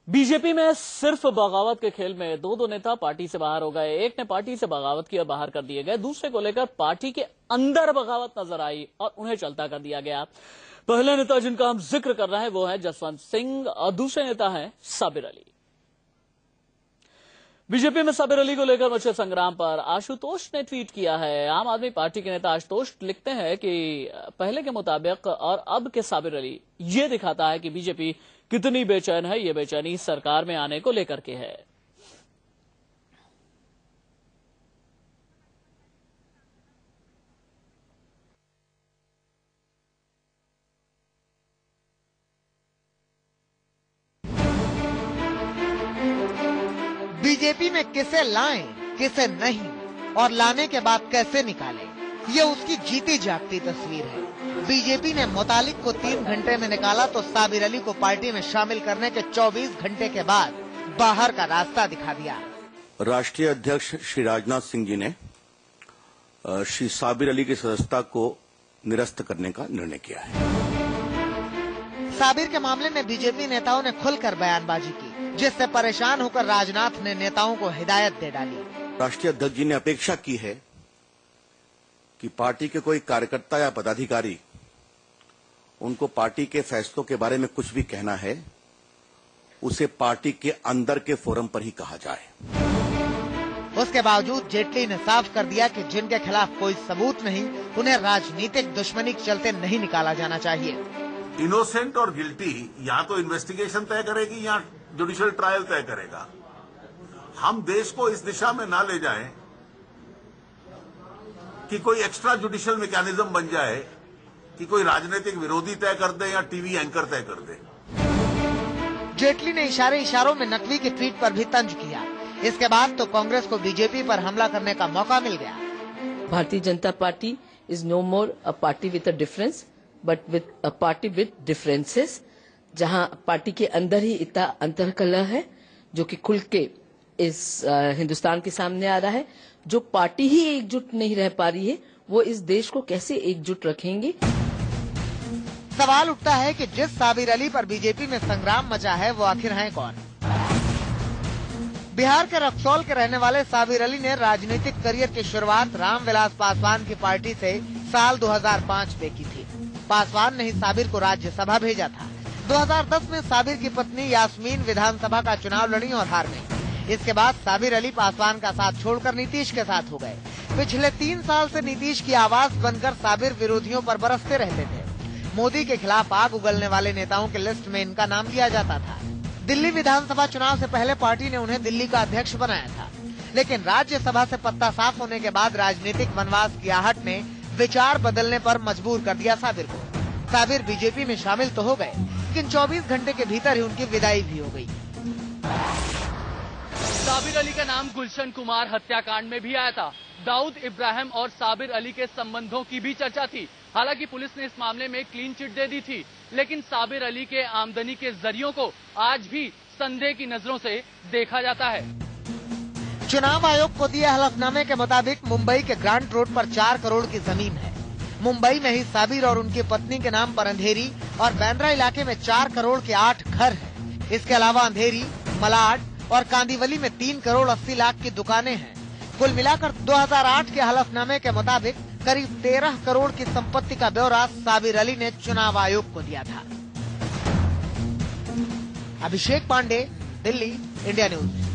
BJP में सिर्फ बगावत के खेल में दो नेता पार्टी से बाहर हो गए। एक ने पार्टी से बगावत किया, बाहर कर दिए गए। दूसरे को लेकर पार्टी के अंदर बगावत नजर आई और उन्हें चलता कर दिया गया। पहले नेता जिनका हम जिक्र कर रहे हैं वो है जसवंत सिंह और दूसरे नेता हैं साबिर अली। बीजेपी में साबिर अली को लेकर मचे संग्राम पर आशुतोष ने ट्वीट किया है। आम आदमी पार्टी के नेता आशुतोष लिखते हैं कि पहले के मुताबिक और अब के साबिर अली ये दिखाता है कि बीजेपी कितनी बेचैन है। ये बेचैनी सरकार में आने को लेकर के है। बीजेपी में किसे लाएं, किसे नहीं और लाने के बाद कैसे निकालें, ये उसकी जीती जागती तस्वीर है। बीजेपी ने मुतालिक को 3 घंटे में निकाला तो साबिर अली को पार्टी में शामिल करने के 24 घंटे के बाद बाहर का रास्ता दिखा दिया। राष्ट्रीय अध्यक्ष श्री राजनाथ सिंह जी ने श्री साबिर अली की सदस्यता को निरस्त करने का निर्णय किया है। साबिर के मामले में बीजेपी नेताओं ने खुलकर बयानबाजी की, जिससे परेशान होकर राजनाथ ने नेताओं को हिदायत दे डाली। राष्ट्रीय अध्यक्ष जी ने अपेक्षा की है कि पार्टी के कोई कार्यकर्ता या पदाधिकारी उनको पार्टी के फैसलों के बारे में कुछ भी कहना है, उसे पार्टी के अंदर के फोरम पर ही कहा जाए। उसके बावजूद जेटली ने साफ कर दिया कि जिनके खिलाफ कोई सबूत नहीं, उन्हें राजनीतिक दुश्मनी के चलते नहीं निकाला जाना चाहिए। इनोसेंट और गिल्टी या तो इन्वेस्टिगेशन तय करेगी या जुडिशियल ट्रायल तय करेगा। हम देश को इस दिशा में ना ले जाएं कि कोई एक्स्ट्रा जुडिशियल मैकेनिज्म बन जाए कि कोई राजनीतिक विरोधी तय कर दे या टीवी एंकर तय कर दे। जेटली ने इशारों में नकवी के ट्वीट पर भी तंज किया। इसके बाद तो कांग्रेस को बीजेपी पर हमला करने का मौका मिल गया। Bharatiya Janata Party is no more a party with a difference but with a party with differences, जहां पार्टी के अंदर ही इतना अंतर्कलह है जो कि खुल के इस हिंदुस्तान के सामने आ रहा है। जो पार्टी ही एकजुट नहीं रह पा रही है, वो इस देश को कैसे एकजुट रखेंगे। सवाल उठता है कि जिस साबिर अली पर बीजेपी में संग्राम मचा है वो आखिर हैं कौन। बिहार के रक्सौल के रहने वाले साबिर अली ने राजनीतिक करियर की शुरुआत रामविलास पासवान की पार्टी से साल 2005 में की थी। पासवान ने ही साबिर को राज्यसभा भेजा था। 2010 में साबिर की पत्नी यास्मीन विधानसभा का चुनाव लड़ी और हार गई। इसके बाद साबिर अली पासवान का साथ छोड़कर नीतीश के साथ हो गए। पिछले 3 साल से नीतीश की आवाज बनकर साबिर विरोधियों पर बरसते रहते थे। मोदी के खिलाफ आग उगलने वाले नेताओं की लिस्ट में इनका नाम लिया जाता था। दिल्ली विधानसभा चुनाव से पहले पार्टी ने उन्हें दिल्ली का अध्यक्ष बनाया था, लेकिन राज्यसभा से पत्ता साफ होने के बाद राजनीतिक वनवास की आहट ने विचार बदलने पर मजबूर कर दिया साबिर को। साबिर बीजेपी में शामिल तो हो गए, लेकिन 24 घंटे के भीतर ही उनकी विदाई भी हो गई। साबिर अली का नाम गुलशन कुमार हत्याकांड में भी आया था। दाऊद इब्राहिम और साबिर अली के संबंधों की भी चर्चा थी। हालांकि पुलिस ने इस मामले में क्लीन चिट दे दी थी, लेकिन साबिर अली के आमदनी के जरियों को आज भी संदेह की नजरों से देखा जाता है। चुनाव आयोग को दिए हलफनामे के मुताबिक मुंबई के ग्रांट रोड पर 4 करोड़ की जमीन है। मुंबई में ही साबिर और उनकी पत्नी के नाम पर अंधेरी और बांद्रा इलाके में 4 करोड़ के 8 घर हैं। इसके अलावा अंधेरी, मलाड और कांदीवली में 3 करोड़ 80 लाख की दुकानें हैं। कुल मिलाकर 2008 के हलफनामे के मुताबिक करीब 13 करोड़ की संपत्ति का ब्यौरा साबिर अली ने चुनाव आयोग को दिया था। अभिषेक पांडे, दिल्ली, इंडिया न्यूज।